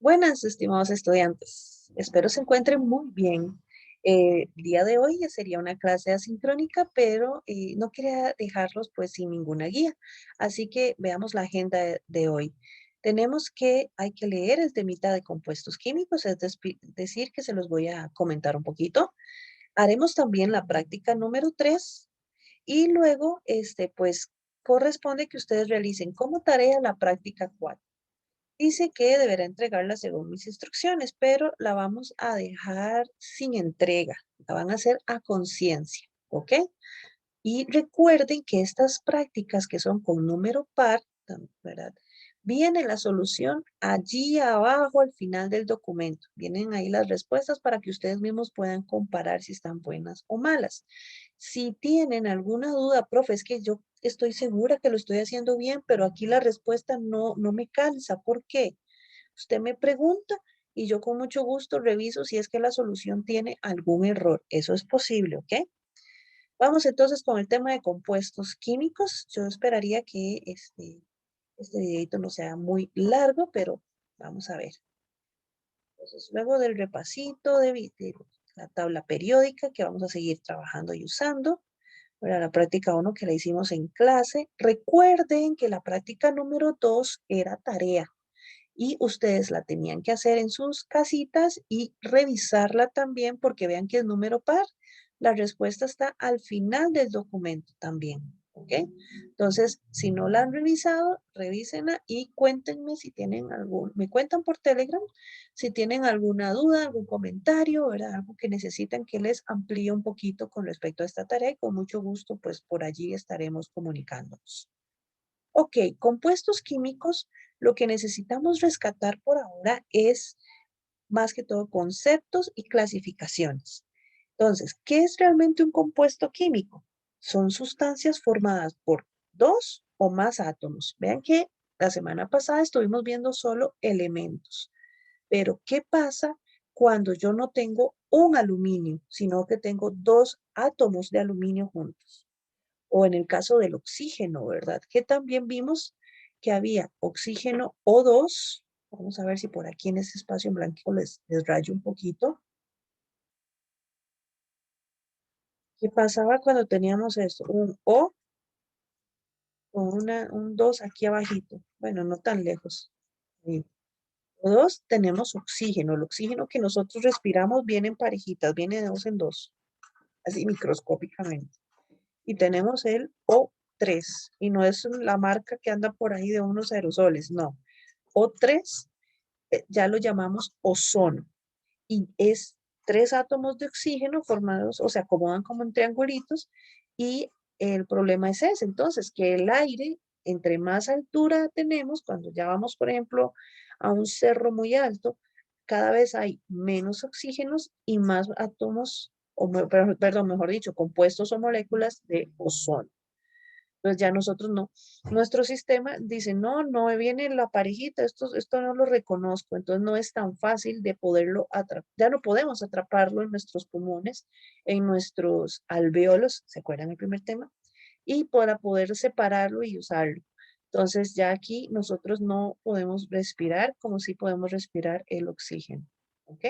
Buenas, estimados estudiantes. Espero se encuentren muy bien. El día de hoy sería una clase asincrónica, pero no quería dejarlos pues sin ninguna guía. Así que veamos la agenda de hoy. Tenemos que, hay que leer es de mitad de compuestos químicos, es decir, que se los voy a comentar un poquito. Haremos también la práctica número 3 y luego, pues, corresponde que ustedes realicen como tarea la práctica 4. Dice que deberá entregarla según mis instrucciones, pero la vamos a dejar sin entrega. La van a hacer a conciencia, ¿ok? Y recuerden que estas prácticas que son con número par, ¿verdad? Viene la solución allí abajo al final del documento. Vienen ahí las respuestas para que ustedes mismos puedan comparar si están buenas o malas. Si tienen alguna duda, profe, es que yo estoy segura que lo estoy haciendo bien, pero aquí la respuesta no me calza. ¿Por qué? Usted me pregunta y yo con mucho gusto reviso si es que la solución tiene algún error. Eso es posible, ¿ok? Vamos entonces con el tema de compuestos químicos. Yo esperaría que este videito no sea muy largo, pero vamos a ver. Entonces, luego del repasito de la tabla periódica que vamos a seguir trabajando y usando, para la práctica 1 que la hicimos en clase, recuerden que la práctica número 2 era tarea y ustedes la tenían que hacer en sus casitas y revisarla también porque vean que es número par. La respuesta está al final del documento también, ¿ok? Entonces, si no la han revisado, revísenla y cuéntenme si tienen me cuentan por Telegram si tienen alguna duda, algún comentario, ¿verdad? Algo que necesitan que les amplíe un poquito con respecto a esta tarea y con mucho gusto, pues por allí estaremos comunicándonos. Ok, compuestos químicos, lo que necesitamos rescatar por ahora es más que todo conceptos y clasificaciones. Entonces, ¿qué es realmente un compuesto químico? Son sustancias formadas por dos o más átomos. Vean que la semana pasada estuvimos viendo solo elementos, pero ¿qué pasa cuando yo no tengo un aluminio, sino que tengo dos átomos de aluminio juntos? O en el caso del oxígeno, ¿verdad? Que también vimos que había oxígeno O2. Vamos a ver si por aquí en este espacio en blanco les rayo un poquito. ¿Qué pasaba cuando teníamos esto? Un O con un 2 aquí abajito. Bueno, no tan lejos. Ahí. O2 tenemos oxígeno. El oxígeno que nosotros respiramos viene en parejitas, viene de dos en dos, así microscópicamente. Y tenemos el O3. Y no es la marca que anda por ahí de unos aerosoles, no. O3 ya lo llamamos ozono y es tres átomos de oxígeno formados o se acomodan como en triangulitos y el problema es ese, entonces, que el aire, entre más altura tenemos, cuando ya vamos, por ejemplo, a un cerro muy alto, cada vez hay menos oxígenos y más átomos, perdón, mejor dicho, compuestos o moléculas de ozono. Entonces ya nosotros no. Nuestro sistema dice, no, no me viene la parejita, esto no lo reconozco. Entonces no es tan fácil de poderlo atrapar. Ya no podemos atraparlo en nuestros pulmones, en nuestros alveolos, ¿se acuerdan el primer tema? Y para poder separarlo y usarlo. Entonces ya aquí nosotros no podemos respirar como si podemos respirar el oxígeno. ¿Ok?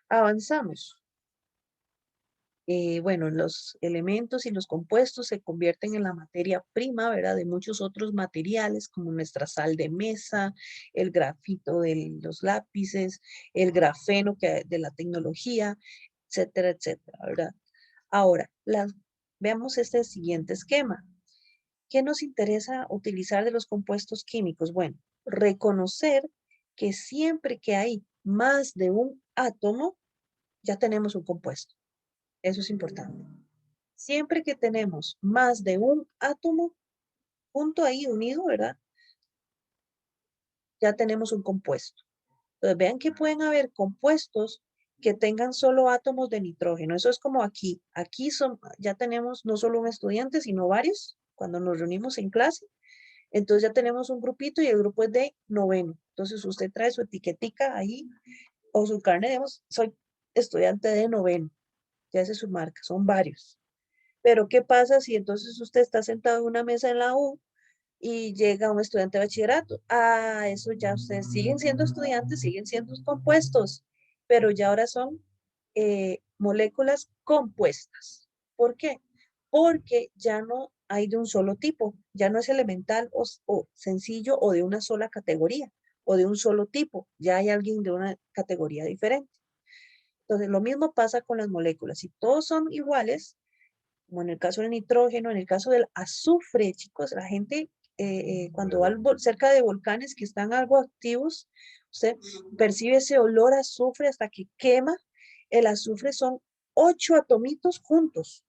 Avanzamos. Bueno, los elementos y los compuestos se convierten en la materia prima, ¿verdad? De muchos otros materiales como nuestra sal de mesa, el grafito de los lápices, el grafeno de la tecnología, etcétera, etcétera, ¿verdad? Ahora, veamos este siguiente esquema. ¿Qué nos interesa utilizar de los compuestos químicos? Bueno, reconocer que siempre que hay más de un átomo, ya tenemos un compuesto. Eso es importante. Siempre que tenemos más de un átomo junto ahí unido, ¿verdad? Ya tenemos un compuesto. Entonces vean que pueden haber compuestos que tengan solo átomos de nitrógeno. Eso es como aquí. Aquí ya tenemos no solo un estudiante, sino varios cuando nos reunimos en clase. Entonces ya tenemos un grupito y el grupo es de noveno. Entonces usted trae su etiquetica ahí o su carnet, digamos, soy estudiante de noveno. Ya esa es su marca, son varios. Pero ¿qué pasa si entonces usted está sentado en una mesa en la U y llega un estudiante de bachillerato. Ah, eso ya ustedes siguen siendo estudiantes, siguen siendo compuestos, pero ya ahora son moléculas compuestas. ¿Por qué? Porque ya no hay de un solo tipo, ya no es elemental o sencillo o de una sola categoría o de un solo tipo, ya hay alguien de una categoría diferente. Entonces, lo mismo pasa con las moléculas. Si todos son iguales, como en el caso del nitrógeno, en el caso del azufre, chicos, la gente cuando va cerca de volcanes que están algo activos, usted percibe ese olor a azufre hasta que quema. El azufre son 8 atomitos juntos.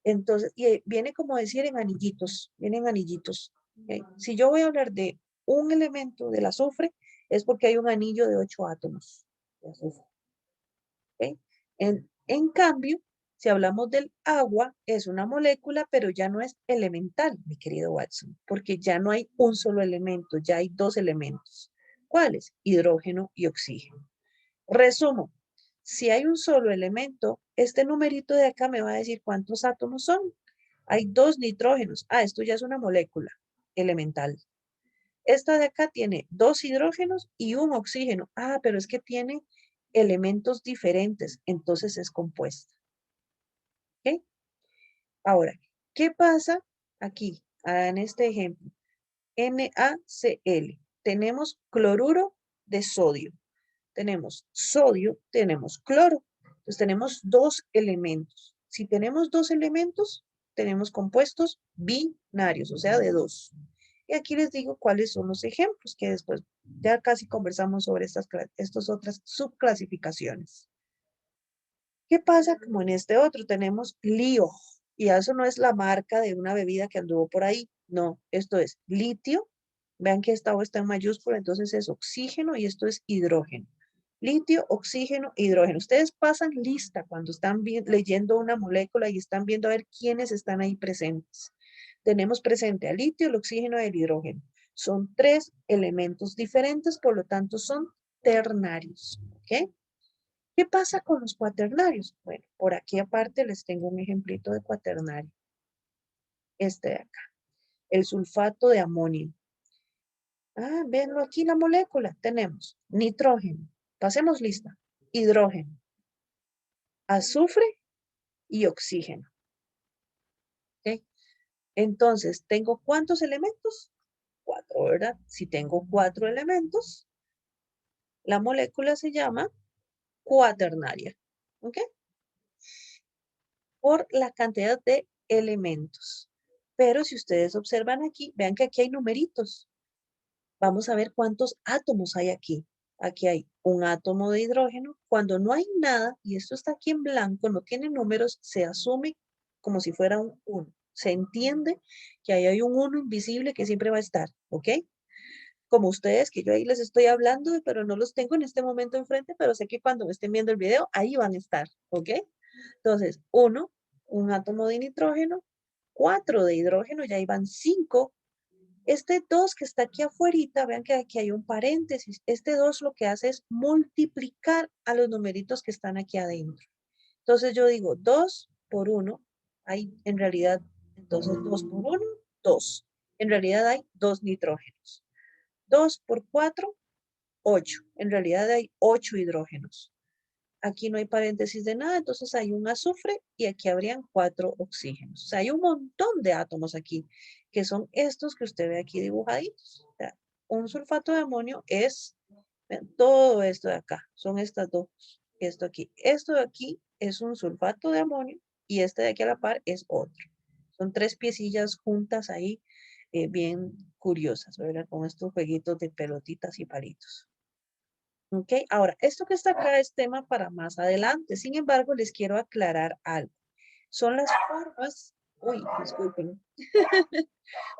Entonces, y viene como decir en anillitos, vienen anillitos. ¿Ok? Si yo voy a hablar de un elemento del azufre, es porque hay un anillo de 8 átomos de azufre. ¿Ok? En cambio, si hablamos del agua, es una molécula, pero ya no es elemental, mi querido Watson, porque ya no hay un solo elemento, ya hay dos elementos. ¿Cuáles? Hidrógeno y oxígeno. Resumo, si hay un solo elemento, este numerito de acá me va a decir cuántos átomos son. Hay dos nitrógenos. Ah, esto ya es una molécula elemental. Esta de acá tiene dos hidrógenos y un oxígeno. Ah, pero es que tiene elementos diferentes, entonces es compuesta. ¿Ok? Ahora, ¿qué pasa aquí? En este ejemplo, NaCl. Tenemos cloruro de sodio. Tenemos sodio, tenemos cloro. Entonces tenemos dos elementos. Si tenemos dos elementos, tenemos compuestos binarios, o sea, de dos. Y aquí les digo cuáles son los ejemplos, que después ya casi conversamos sobre estas otras subclasificaciones. ¿Qué pasa? Como en este otro tenemos lío, y eso no es la marca de una bebida que anduvo por ahí, no, esto es litio, vean que esta O está en mayúscula, entonces es oxígeno y esto es hidrógeno. Litio, oxígeno, hidrógeno. Ustedes pasan lista cuando están leyendo una molécula y están viendo a ver quiénes están ahí presentes. Tenemos presente al litio, el oxígeno y el hidrógeno. Son tres elementos diferentes, por lo tanto son ternarios. ¿Ok? ¿Qué pasa con los cuaternarios? Bueno, por aquí aparte les tengo un ejemplito de cuaternario. Este de acá, el sulfato de amonio. Ah, venlo aquí la molécula. Tenemos nitrógeno. Pasemos lista. Hidrógeno, azufre y oxígeno. ¿Ok? Entonces, ¿tengo cuántos elementos? Cuatro, ¿verdad? Si tengo cuatro elementos, la molécula se llama cuaternaria. ¿Ok? Por la cantidad de elementos. Pero si ustedes observan aquí, vean que aquí hay numeritos. Vamos a ver cuántos átomos hay aquí. Aquí hay un átomo de hidrógeno. Cuando no hay nada, y esto está aquí en blanco, no tiene números, se asume como si fuera un 1. Se entiende que ahí hay un 1 invisible que siempre va a estar, ¿ok? Como ustedes, que yo ahí les estoy hablando, pero no los tengo en este momento enfrente, pero sé que cuando me estén viendo el video, ahí van a estar, ¿ok? Entonces, 1, un átomo de nitrógeno, 4 de hidrógeno, ya iban 5. Este 2 que está aquí afuera, vean que aquí hay un paréntesis. Este 2 lo que hace es multiplicar a los numeritos que están aquí adentro. Entonces yo digo 2 por 1, hay en realidad, entonces 2 por 1, 2. En realidad hay 2 nitrógenos. 2 por 4, 8. En realidad hay 8 hidrógenos. Aquí no hay paréntesis de nada, entonces hay un azufre y aquí habrían 4 oxígenos. O sea, hay un montón de átomos aquí, que son estos que usted ve aquí dibujaditos. O sea, un sulfato de amonio es, vean, todo esto de acá, son estas dos, esto aquí. Esto de aquí es un sulfato de amonio y este de aquí a la par es otro. Son tres piecillas juntas ahí, bien curiosas, ¿verdad? Con estos jueguitos de pelotitas y palitos. ¿Ok? Ahora, esto que está acá es tema para más adelante. Sin embargo, les quiero aclarar algo. Son las formas, uy, disculpen,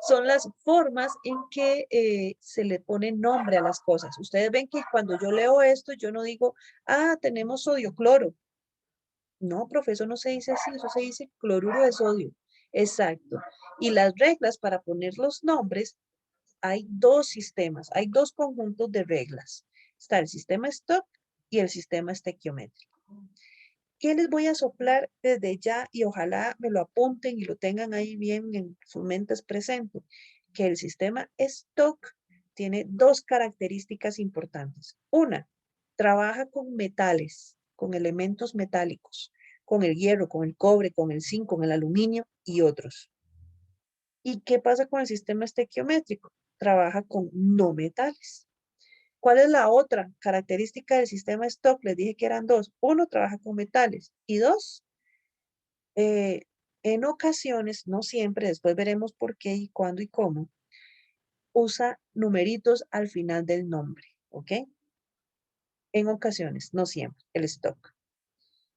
son las formas en que se le pone nombre a las cosas. Ustedes ven que cuando yo leo esto, yo no digo, ah, tenemos sodio cloro. No, profesor, no se dice así, eso se dice cloruro de sodio. Exacto. Y las reglas para poner los nombres, hay dos sistemas, hay dos conjuntos de reglas. Está el sistema Stock y el sistema estequiométrico. ¿Qué les voy a soplar desde ya? Y ojalá me lo apunten y lo tengan ahí bien en sus mentes presentes. que el sistema stock tiene dos características importantes. Una, trabaja con metales, con elementos metálicos, con el hierro, con el cobre, con el zinc, con el aluminio y otros. ¿Y qué pasa con el sistema estequiométrico? Trabaja con no metales. ¿Cuál es la otra característica del sistema stock? Les dije que eran dos. Uno, trabaja con metales. Y dos, eh, en ocasiones, no siempre, después veremos por qué y cuándo y cómo, usa numeritos al final del nombre, ¿ok? En ocasiones, no siempre, el stock.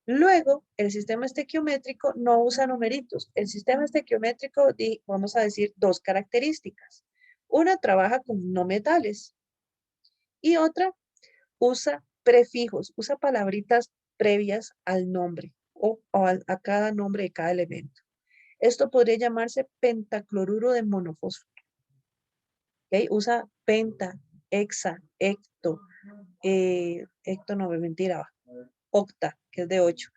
Luego, el sistema estequiométrico no usa numeritos. El sistema estequiométrico, vamos a decir, dos características. Una, trabaja con no metales y otra, usa prefijos, usa palabritas previas al nombre a cada nombre de cada elemento. Esto podría llamarse pentacloruro de monofosforo. ¿Okay? Usa penta, hexa, hecto, hecto no, mentira, octa, que es de 8.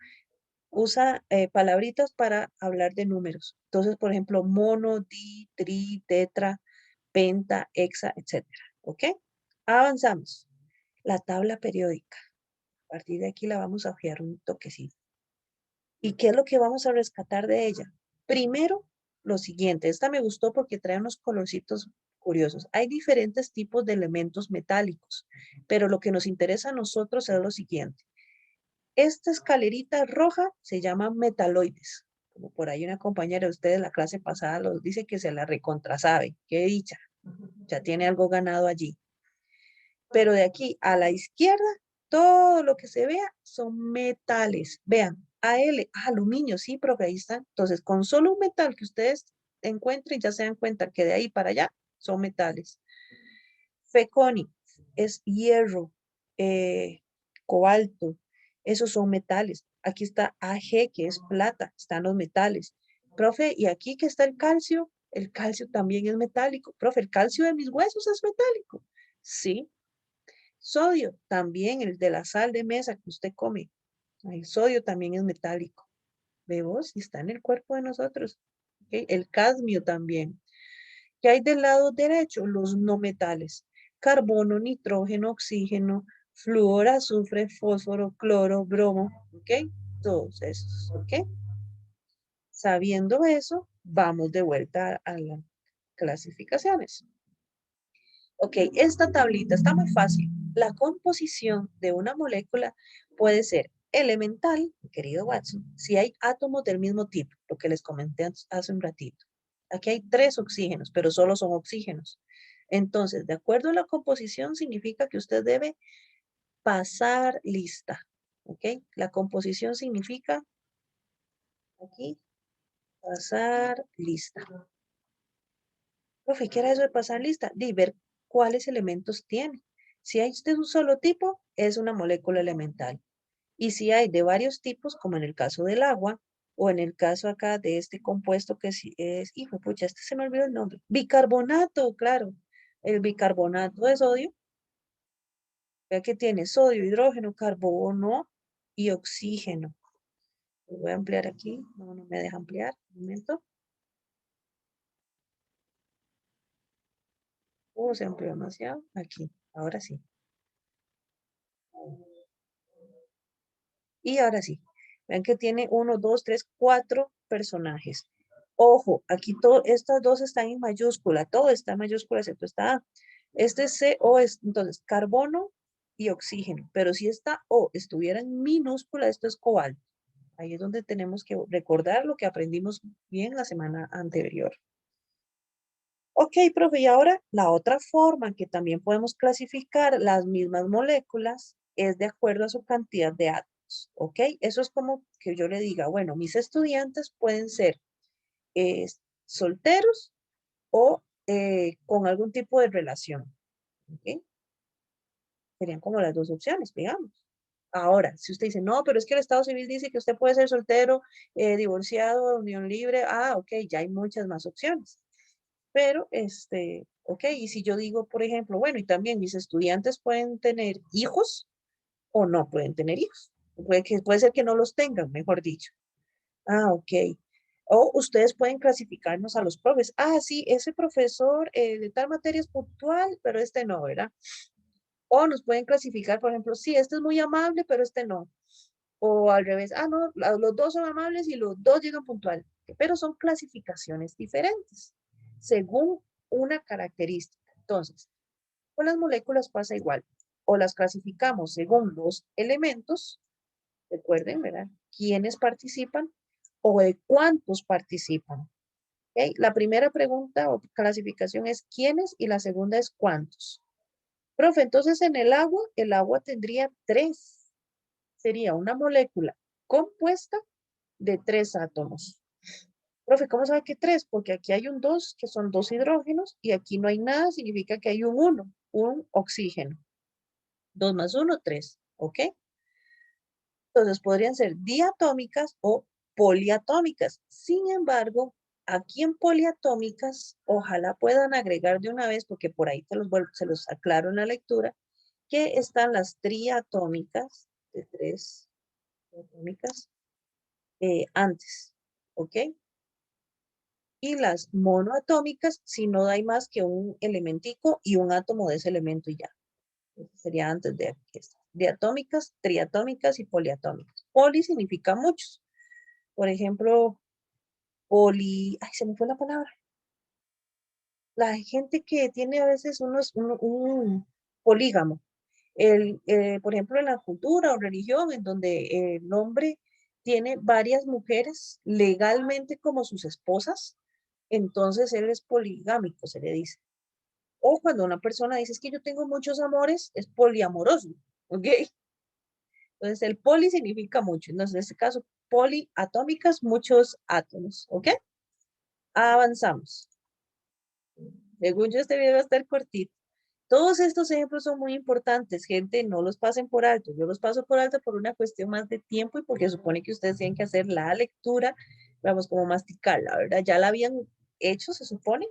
Usa palabritas para hablar de números. Entonces, por ejemplo, mono, di, tri, tetra, penta, hexa, etcétera. ¿Ok? Avanzamos. La tabla periódica. A partir de aquí la vamos a ojear un toquecito. ¿Y qué es lo que vamos a rescatar de ella? Primero, lo siguiente. Esta me gustó porque trae unos colorcitos curiosos. Hay diferentes tipos de elementos metálicos, pero lo que nos interesa a nosotros es lo siguiente. Esta escalerita roja se llama metaloides. Como por ahí una compañera de ustedes la clase pasada los dice que se la recontrasabe. Qué dicha. Ya tiene algo ganado allí. Pero de aquí a la izquierda, todo lo que se vea son metales. Vean, aluminio, sí, profe, ahí está. Entonces, con solo un metal que ustedes encuentren, ya se dan cuenta que de ahí para allá son metales. Feconi es hierro, cobalto, esos son metales. Aquí está Ag, que es plata, están los metales. Profe, ¿y aquí que está el calcio? El calcio también es metálico. Profe, ¿el calcio de mis huesos es metálico? Sí. Sodio, también el de la sal de mesa que usted come. El sodio también es metálico. ¿Ve vos? Y está en el cuerpo de nosotros. ¿Okay? El cadmio también. ¿Qué hay del lado derecho? Los no metales. Carbono, nitrógeno, oxígeno, flúor, azufre, fósforo, cloro, bromo. ¿Ok? Todos esos. ¿Ok? Sabiendo eso, vamos de vuelta a las clasificaciones. Ok, esta tablita está muy fácil. La composición de una molécula puede ser elemental, querido Watson, si hay átomos del mismo tipo, lo que les comenté hace un ratito. Aquí hay 3 oxígenos, pero solo son oxígenos. Entonces, de acuerdo a la composición, significa que usted debe pasar lista. ¿Ok? La composición significa, aquí, pasar lista. Profe, ¿qué era eso de pasar lista? De ver cuáles elementos tiene. Si hay de un solo tipo, es una molécula elemental. Y si hay de varios tipos, como en el caso del agua, o en el caso acá de este compuesto que hijo, pucha, este se me olvidó el nombre. Bicarbonato, claro. El bicarbonato de sodio, vea que tiene sodio, hidrógeno, carbono y oxígeno. Lo voy a ampliar aquí. No, no me deja ampliar. Un momento. Se amplió demasiado. Aquí, ahora sí. Y ahora sí, vean que tiene 1, 2, 3, 4 personajes. Ojo, aquí estas dos están en mayúscula, todo está en mayúscula excepto esta A. Este CO es entonces carbono y oxígeno, pero si esta O estuviera en minúscula, esto es cobalto. Ahí es donde tenemos que recordar lo que aprendimos bien la semana anterior. Ok, profe, y ahora la otra forma que también podemos clasificar las mismas moléculas es de acuerdo a su cantidad de átomos. Ok, eso es como que yo le diga, bueno, mis estudiantes pueden ser eh, solteros o con algún tipo de relación. ¿Ok? Serían como las dos opciones, digamos. Ahora, si usted dice, no, pero es que el Estado Civil dice que usted puede ser soltero, divorciado, unión libre, ok, ya hay muchas más opciones. Pero, ok, y si yo digo, por ejemplo, bueno, y también mis estudiantes pueden tener hijos o no pueden tener hijos. Puede ser que no los tengan, mejor dicho. Ok. O ustedes pueden clasificarnos a los profes. Ah, sí, ese profesor de tal materia es puntual, pero este no, ¿verdad? O nos pueden clasificar, por ejemplo, sí, este es muy amable, pero este no. O al revés, ah, no, los dos son amables y los dos llegan puntual. Pero son clasificaciones diferentes, según una característica. Entonces, con las moléculas pasa igual. O las clasificamos según los elementos, recuerden, ¿verdad? ¿Quiénes participan? O de cuántos participan. ¿Ok? La primera pregunta o clasificación es quiénes y la segunda es cuántos. Profe, entonces en el agua tendría tres. Sería una molécula compuesta de tres átomos. Profe, ¿cómo sabe que tres? Porque aquí hay un dos, que son dos hidrógenos, y aquí no hay nada, significa que hay un uno, un oxígeno. Dos más uno, tres, ¿ok? Entonces podrían ser diatómicas o poliatómicas. Sin embargo, aquí en poliatómicas, ojalá puedan agregar de una vez, porque por ahí se los aclaro en la lectura, que están las triatómicas, de tres atómicas, antes, ¿ok? Y las monoatómicas, si no hay más que un elementico y un átomo de ese elemento y ya. Eso sería antes de estas. Diatómicas, triatómicas y poliatómicas. Poli significa muchos. Por ejemplo, ay, se me fue la palabra. La gente que tiene a veces un polígamo. Por ejemplo, en la cultura o religión, en donde el hombre tiene varias mujeres legalmente como sus esposas, entonces él es poligámico, se le dice. O cuando una persona dice es que yo tengo muchos amores, es poliamoroso, ¿ok? Entonces el poli significa mucho. Entonces en este caso, poliatómicas, muchos átomos, ¿ok? Avanzamos. Según yo, este video va a estar cortito. Todos estos ejemplos son muy importantes, gente, no los pasen por alto. Yo los paso por alto por una cuestión más de tiempo y porque supone que ustedes tienen que hacer la lectura, vamos, como masticarla, ¿verdad? Ya la habían hecho, se supone,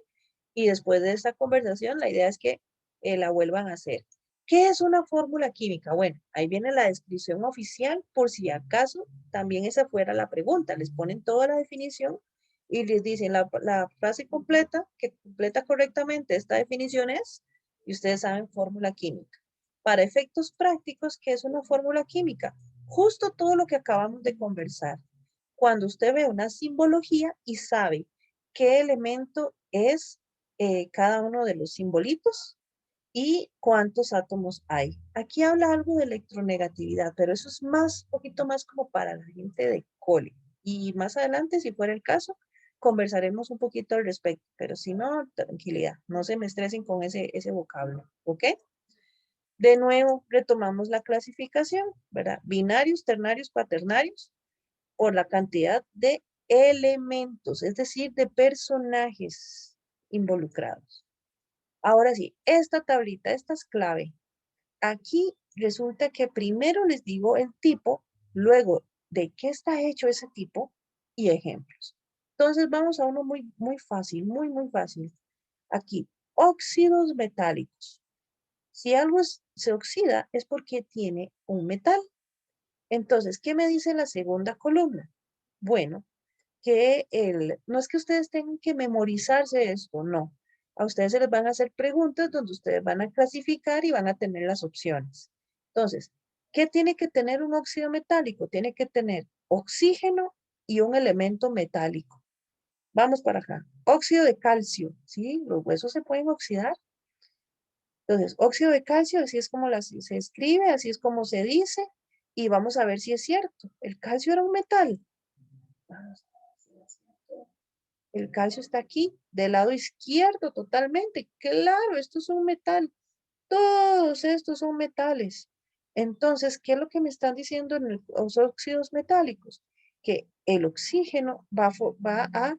y después de esta conversación, la idea es que la vuelvan a hacer. ¿Qué es una fórmula química? Bueno, ahí viene la descripción oficial, por si acaso también esa fuera la pregunta. Les ponen toda la definición y les dicen la frase completa, que completa correctamente esta definición es, y ustedes saben, fórmula química. Para efectos prácticos, ¿qué es una fórmula química? Justo todo lo que acabamos de conversar. Cuando usted ve una simbología y sabe qué elemento es cada uno de los simbolitos y cuántos átomos hay. Aquí habla algo de electronegatividad, pero eso es más, poquito más como para la gente de cole. Y más adelante, si fuera el caso, conversaremos un poquito al respecto, pero si no, tranquilidad, no se me estresen con ese vocablo, ¿ok? De nuevo, retomamos la clasificación, ¿verdad? Binarios, ternarios, cuaternarios, por la cantidad de elementos, es decir, de personajes involucrados. Ahora sí, esta tablita, esta es clave. Aquí resulta que primero les digo el tipo, luego de qué está hecho ese tipo y ejemplos. Entonces vamos a uno muy, muy fácil, muy, muy fácil. Aquí, óxidos metálicos. Si algo se oxida es porque tiene un metal. Entonces, ¿qué me dice la segunda columna? Bueno, que no es que ustedes tengan que memorizarse esto, no. A ustedes se les van a hacer preguntas donde ustedes van a clasificar y van a tener las opciones. Entonces, ¿qué tiene que tener un óxido metálico? Tiene que tener oxígeno y un elemento metálico. Vamos para acá. Óxido de calcio, ¿sí? Los huesos se pueden oxidar. Entonces, óxido de calcio, así es como se escribe, así es como se dice, y vamos a ver si es cierto. El calcio era un metal. Vamos a ver si es cierto. El calcio está aquí, del lado izquierdo totalmente. Claro, esto es un metal. Todos estos son metales. Entonces, ¿qué es lo que me están diciendo en los óxidos metálicos? Que el oxígeno va a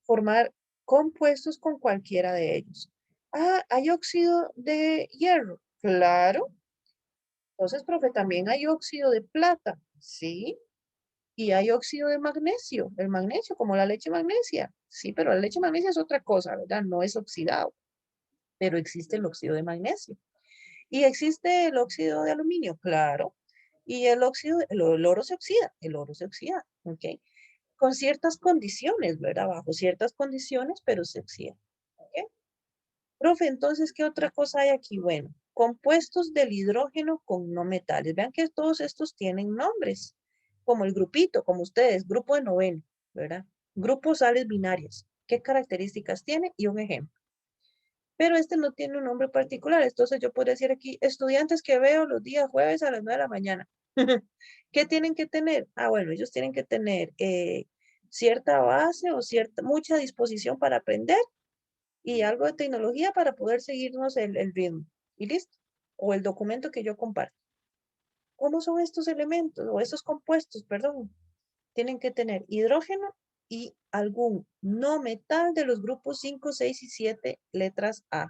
formar compuestos con cualquiera de ellos. Ah, ¿hay óxido de hierro? Claro. Entonces, profe, también hay óxido de plata. Sí. Y hay óxido de magnesio, el magnesio, como la leche magnesia. Sí, pero la leche magnesia es otra cosa, ¿verdad? No es oxidado, pero existe el óxido de magnesio. Y existe el óxido de aluminio, claro. Y el óxido, el oro se oxida, ¿ok? con ciertas condiciones, ¿verdad? Bajo ciertas condiciones, pero se exige. ¿Ok? Profe, entonces, ¿qué otra cosa hay aquí? Bueno, compuestos del hidrógeno con no metales. Vean que todos estos tienen nombres, como el grupito, como ustedes, grupo de noveno, ¿verdad? Grupo sales binarias. ¿Qué características tiene? Y un ejemplo. Pero este no tiene un nombre particular. Entonces yo podría decir aquí, estudiantes que veo los días jueves a las 9 de la mañana. ¿Qué tienen que tener? Ah, bueno, ellos tienen que tener cierta base o mucha disposición para aprender y algo de tecnología para poder seguirnos el ritmo. Y listo. O el documento que yo comparto. ¿Cómo son estos elementos o estos compuestos, perdón? Tienen que tener hidrógeno y algún no metal de los grupos 5, 6 y 7, letras A.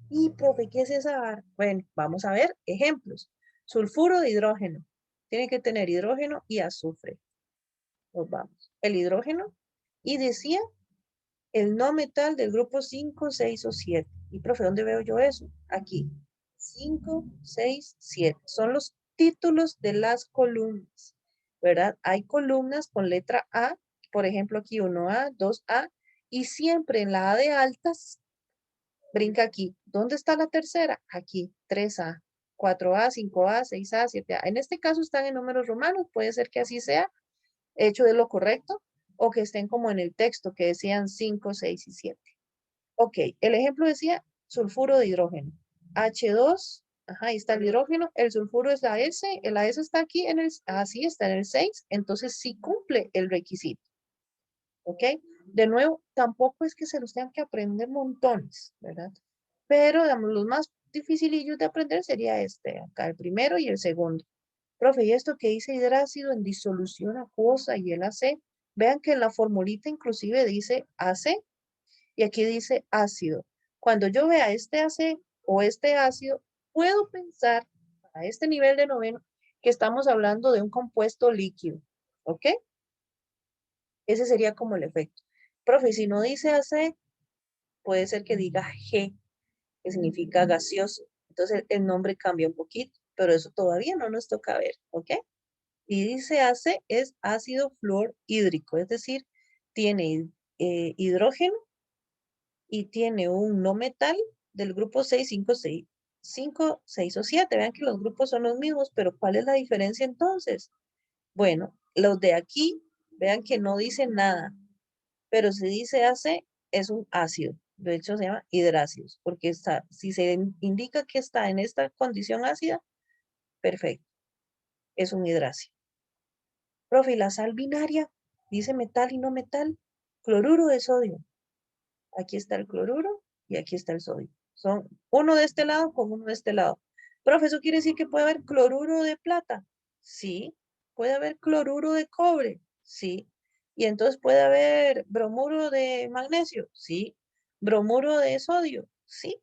Y, profe, ¿qué es esa A? Bueno, vamos a ver ejemplos. Sulfuro de hidrógeno. Tiene que tener hidrógeno y azufre. Nos vamos. El hidrógeno. Y decía el no metal del grupo 5, 6 o 7. Y, profe, ¿dónde veo yo eso? Aquí. 5, 6, 7. Son los títulos de las columnas, ¿verdad? Hay columnas con letra A, por ejemplo, aquí 1A, 2A, y siempre en la A de altas, brinca aquí. ¿Dónde está la tercera? Aquí, 3A, 4A, 5A, 6A, 7A. En este caso están en números romanos, puede ser que así sea, hecho de lo correcto, o que estén como en el texto, que decían 5, 6 y 7. Ok, el ejemplo decía sulfuro de hidrógeno. H2, ajá, ahí está el hidrógeno, el sulfuro es la S, la S está aquí en el, así está en el 6, entonces sí cumple el requisito. ¿Ok? De nuevo, tampoco es que se los tengan que aprender montones, ¿verdad? Pero, digamos, los más dificilillos de aprender sería este, acá el primero y el segundo. Profe, y esto que dice hidrácido en disolución acuosa y el AC, vean que en la formulita inclusive dice AC y aquí dice ácido. Cuando yo vea este AC o este ácido, puedo pensar a este nivel de noveno que estamos hablando de un compuesto líquido. ¿Ok? Ese sería como el efecto. Profe, si no dice AC, puede ser que diga G, que significa gaseoso. Entonces el nombre cambia un poquito, pero eso todavía no nos toca ver, ¿ok? Y dice AC es ácido fluorhídrico, es decir, tiene hidrógeno y tiene un no metal del grupo 6, 5, 6, 5, 6 o 7. Vean que los grupos son los mismos, pero ¿cuál es la diferencia entonces? Bueno, los de aquí, vean que no dicen nada, pero si dice AC, es un ácido. De hecho, se llama hidrácidos, porque está, si se indica que está en esta condición ácida, perfecto, es un hidrácido. Profe, ¿y la sal binaria? Dice metal y no metal. Cloruro de sodio. Aquí está el cloruro y aquí está el sodio. Son uno de este lado con uno de este lado. Profe, ¿eso quiere decir que puede haber cloruro de plata? Sí. ¿Puede haber cloruro de cobre? Sí. ¿Y entonces puede haber bromuro de magnesio? Sí. ¿Bromuro de sodio? Sí.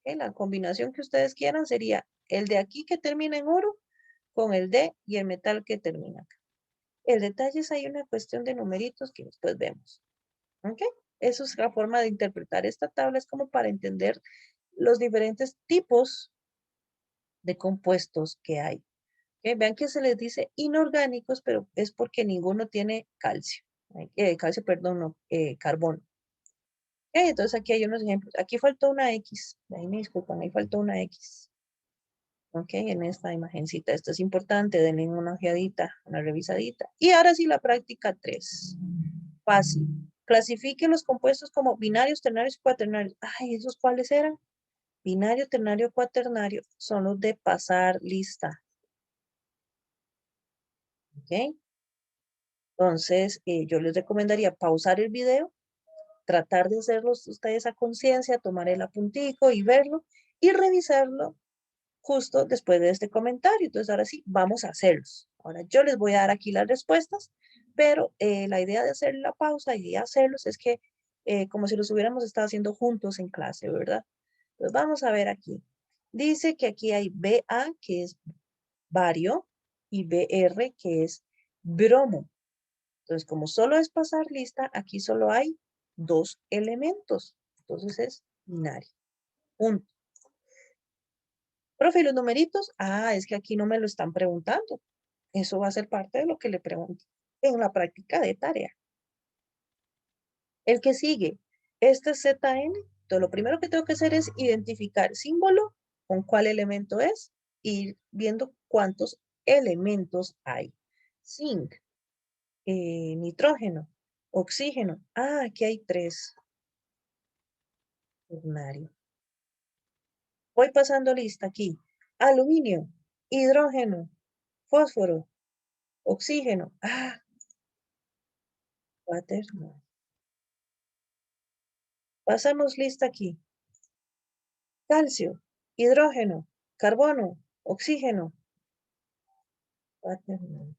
La combinación que ustedes quieran sería el de aquí que termina en oro con el D y el metal que termina acá. El detalle es hay una cuestión de numeritos que después vemos. ¿Ok? Eso es la forma de interpretar esta tabla, es como para entender los diferentes tipos de compuestos que hay. ¿Ok? Vean que se les dice inorgánicos, pero es porque ninguno tiene calcio. Calcio, perdón, no, carbono. ¿Ok? Entonces aquí hay unos ejemplos. Aquí faltó una X. Ahí me disculpan, ahí faltó una X. ¿Ok? En esta imagencita. Esto es importante, denle una ojeadita, una revisadita. Y ahora sí la práctica 3. Fácil. Clasifique los compuestos como binarios, ternarios y cuaternarios. Ay, ¿esos cuáles eran? Binario, ternario, cuaternario son los de pasar lista. ¿Ok? Entonces, yo les recomendaría pausar el video, tratar de hacerlos ustedes a conciencia, tomar el apuntico y verlo y revisarlo justo después de este comentario. Entonces, ahora sí, vamos a hacerlos. Ahora yo les voy a dar aquí las respuestas, pero la idea de hacer la pausa y de hacerlos es que como si los hubiéramos estado haciendo juntos en clase, ¿verdad? Entonces, vamos a ver aquí. Dice que aquí hay BA, que es bario, y BR, que es bromo. Entonces, como solo es pasar lista, aquí solo hay dos elementos. Entonces es binario. Punto. Profe, ¿y los numeritos? Ah, es que aquí no me lo están preguntando. Eso va a ser parte de lo que le pregunto. en la práctica de tarea. El que sigue, este es ZN. Entonces, lo primero que tengo que hacer es identificar símbolo con cuál elemento es y viendo cuántos elementos hay. Zinc, nitrógeno, oxígeno. Ah, aquí hay 3. Ternario. Voy pasando lista aquí. Aluminio, hidrógeno, fósforo, oxígeno. Ah, cuaternario. Pasamos lista aquí. Calcio, hidrógeno, carbono, oxígeno. Cuaternario.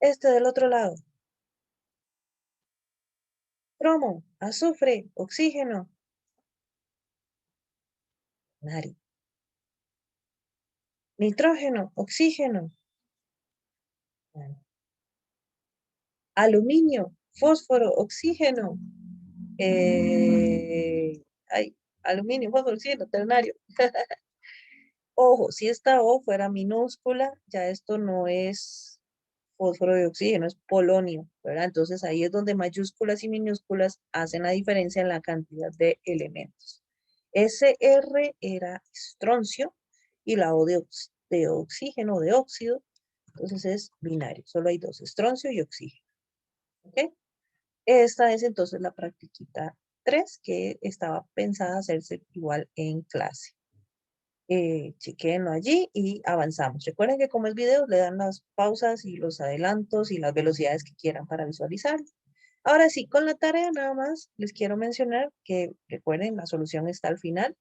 Este del otro lado. Cromo, azufre, oxígeno. Nari. Nitrógeno, oxígeno. Aluminio, fósforo, oxígeno. Ay, aluminio, fósforo, oxígeno, ternario. Ojo, si esta O fuera minúscula, ya esto no es fósforo de oxígeno, es polonio, ¿verdad? Entonces ahí es donde mayúsculas y minúsculas hacen la diferencia en la cantidad de elementos. SR era estroncio y la O de oxígeno, de óxido, entonces es binario, solo hay 2, estroncio y oxígeno. ¿Ok? Esta es entonces la practiquita 3 que estaba pensada hacerse igual en clase. Chequenlo allí y avanzamos. Recuerden que como es video, le dan las pausas y los adelantos y las velocidades que quieran para visualizar. Ahora sí, con la tarea nada más les quiero mencionar que recuerden, la solución está al final.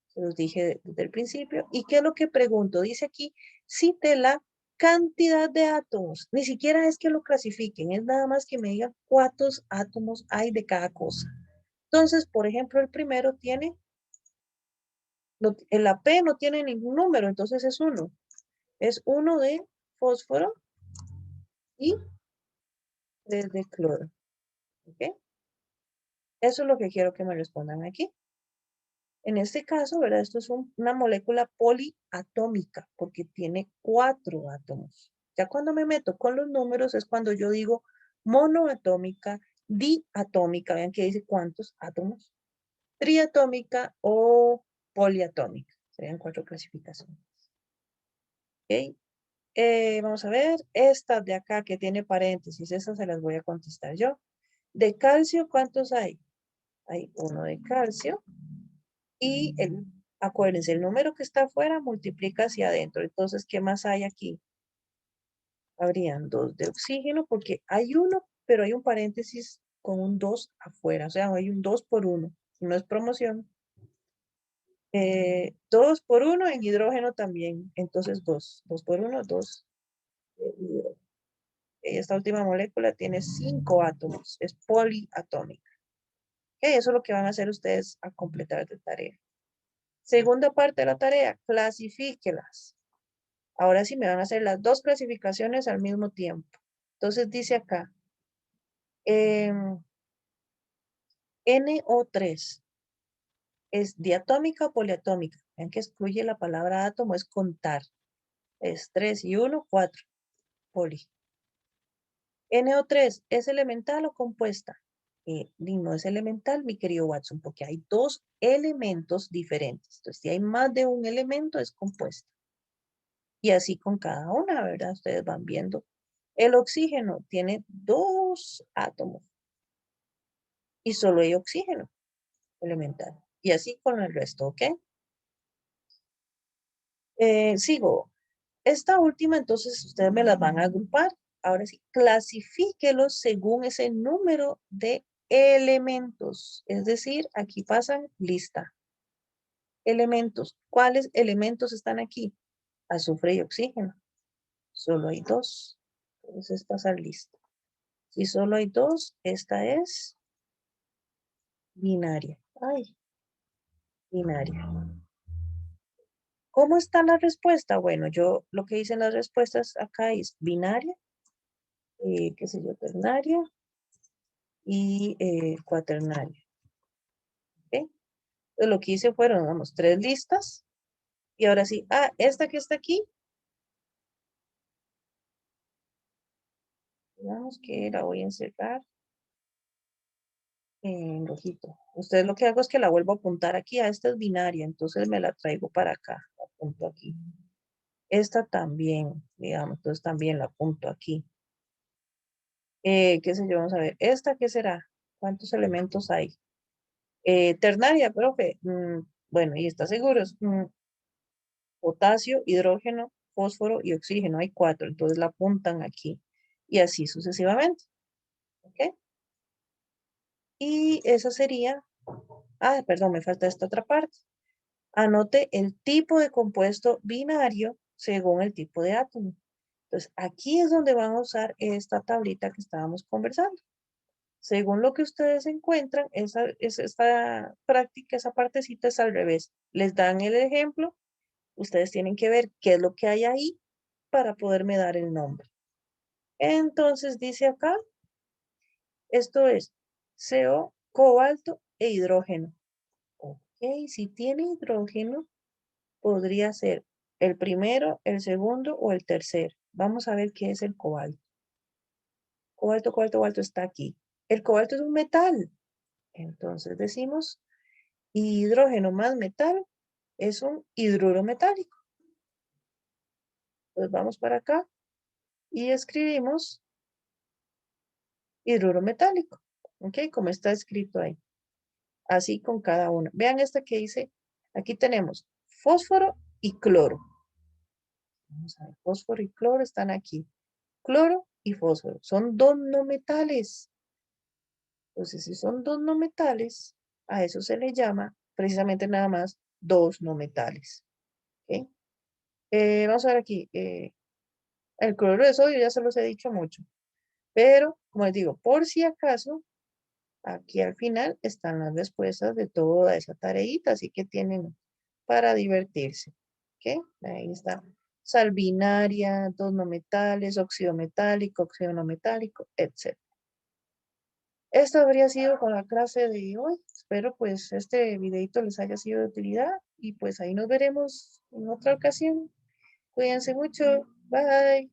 Se los dije desde el principio. ¿Y qué es lo que pregunto? Dice aquí, cite la cantidad de átomos. Ni siquiera es que lo clasifiquen, es nada más que me digan cuántos átomos hay de cada cosa. Entonces, por ejemplo, el primero tiene la P no tiene ningún número, entonces es 1. Es 1 de fósforo y 3 de cloro. ¿Ok? Eso es lo que quiero que me respondan aquí. En este caso, ¿verdad? Esto es una molécula poliatómica porque tiene 4 átomos. Ya cuando me meto con los números es cuando yo digo monoatómica, diatómica. Vean que dice cuántos átomos. Triatómica o poliatómica. Serían 4 clasificaciones. ¿Ok? Vamos a ver, esta de acá que tiene paréntesis, esas se las voy a contestar yo. De calcio, ¿cuántos hay? Hay 1 de calcio y acuérdense, el número que está afuera multiplica hacia adentro. Entonces, ¿qué más hay aquí? Habrían 2 de oxígeno porque hay 1, pero hay un paréntesis con un 2 afuera. O sea, hay un 2 por 1. No es promoción. 2 por 1 en hidrógeno también. Entonces, 2. 2 por 1, 2 de hidrógeno. Esta última molécula tiene 5 átomos, es poliatómica. Okay, eso es lo que van a hacer ustedes a completar de tarea. Segunda parte de la tarea, clasifíquelas. Ahora sí me van a hacer las 2 clasificaciones al mismo tiempo. Entonces dice acá, NO3 es diatómica o poliatómica. Vean que excluye la palabra átomo, es contar. Es 3 y 1, 4. Poli. NO3 es elemental o compuesta. No es elemental, mi querido Watson, porque hay 2 elementos diferentes. Entonces, si hay más de un elemento, es compuesta. Y así con cada una, ¿verdad? Ustedes van viendo. El oxígeno tiene 2 átomos y solo hay oxígeno elemental. Y así con el resto, ¿ok? Sigo. Esta última, entonces, ustedes me las van a agrupar. Ahora sí, clasifíquelos según ese número de elementos. Es decir, aquí pasan lista. Elementos. ¿Cuáles elementos están aquí? Azufre y oxígeno. Solo hay 2. Entonces pasar lista. Si solo hay 2, esta es binaria. Ay, binaria. ¿Cómo está la respuesta? Bueno, yo lo que hice en las respuestas acá es binaria, qué sé yo, ternaria y cuaternaria. ¿Ok? Entonces lo que hice fueron, vamos, 3 listas. Y ahora sí, esta que está aquí, Digamos que la voy a encerrar en rojito. Ustedes lo que hago es que la vuelvo a apuntar aquí. A esta es binaria, entonces me la traigo para acá. La apunto aquí. Esta también, digamos, entonces también la apunto aquí. ¿Qué sé yo? Vamos a ver. ¿Esta qué será? ¿Cuántos elementos hay? Ternaria, profe. Bueno, ¿y está seguros? Potasio, hidrógeno, fósforo y oxígeno. Hay 4, entonces la apuntan aquí. Y así sucesivamente. ¿Ok? Y esa sería, perdón, me falta esta otra parte. Anote el tipo de compuesto binario según el tipo de átomo. Entonces, aquí es donde van a usar esta tablita que estábamos conversando. Según lo que ustedes encuentran, esta práctica, esa partecita es al revés. Les dan el ejemplo, ustedes tienen que ver qué es lo que hay ahí para poderme dar el nombre. Entonces dice acá, esto es CO, cobalto e hidrógeno. Ok, si tiene hidrógeno, podría ser el primero, el segundo o el tercero. Vamos a ver qué es el cobalto. Cobalto, cobalto, cobalto está aquí. El cobalto es un metal. Entonces decimos hidrógeno más metal es un hidruro metálico. Entonces vamos para acá y escribimos hidruro metálico. ¿Ok? Como está escrito ahí. Así con cada uno. Vean esta que dice, aquí tenemos fósforo y cloro. Vamos a ver, fósforo y cloro están aquí. Cloro y fósforo. Son dos no metales. Entonces, si son dos no metales, a eso se le llama precisamente nada más dos no metales. ¿Ok? Vamos a ver aquí. El cloruro de sodio ya se los he dicho mucho. Pero, como les digo, por si acaso, aquí al final están las respuestas de toda esa tareita, así que tienen para divertirse. ¿Ok? Ahí está. Sal binaria, dos no metales, óxido no metálico, etc. Esto habría sido con la clase de hoy. Espero pues este videito les haya sido de utilidad y pues ahí nos veremos en otra ocasión. Cuídense mucho. Bye.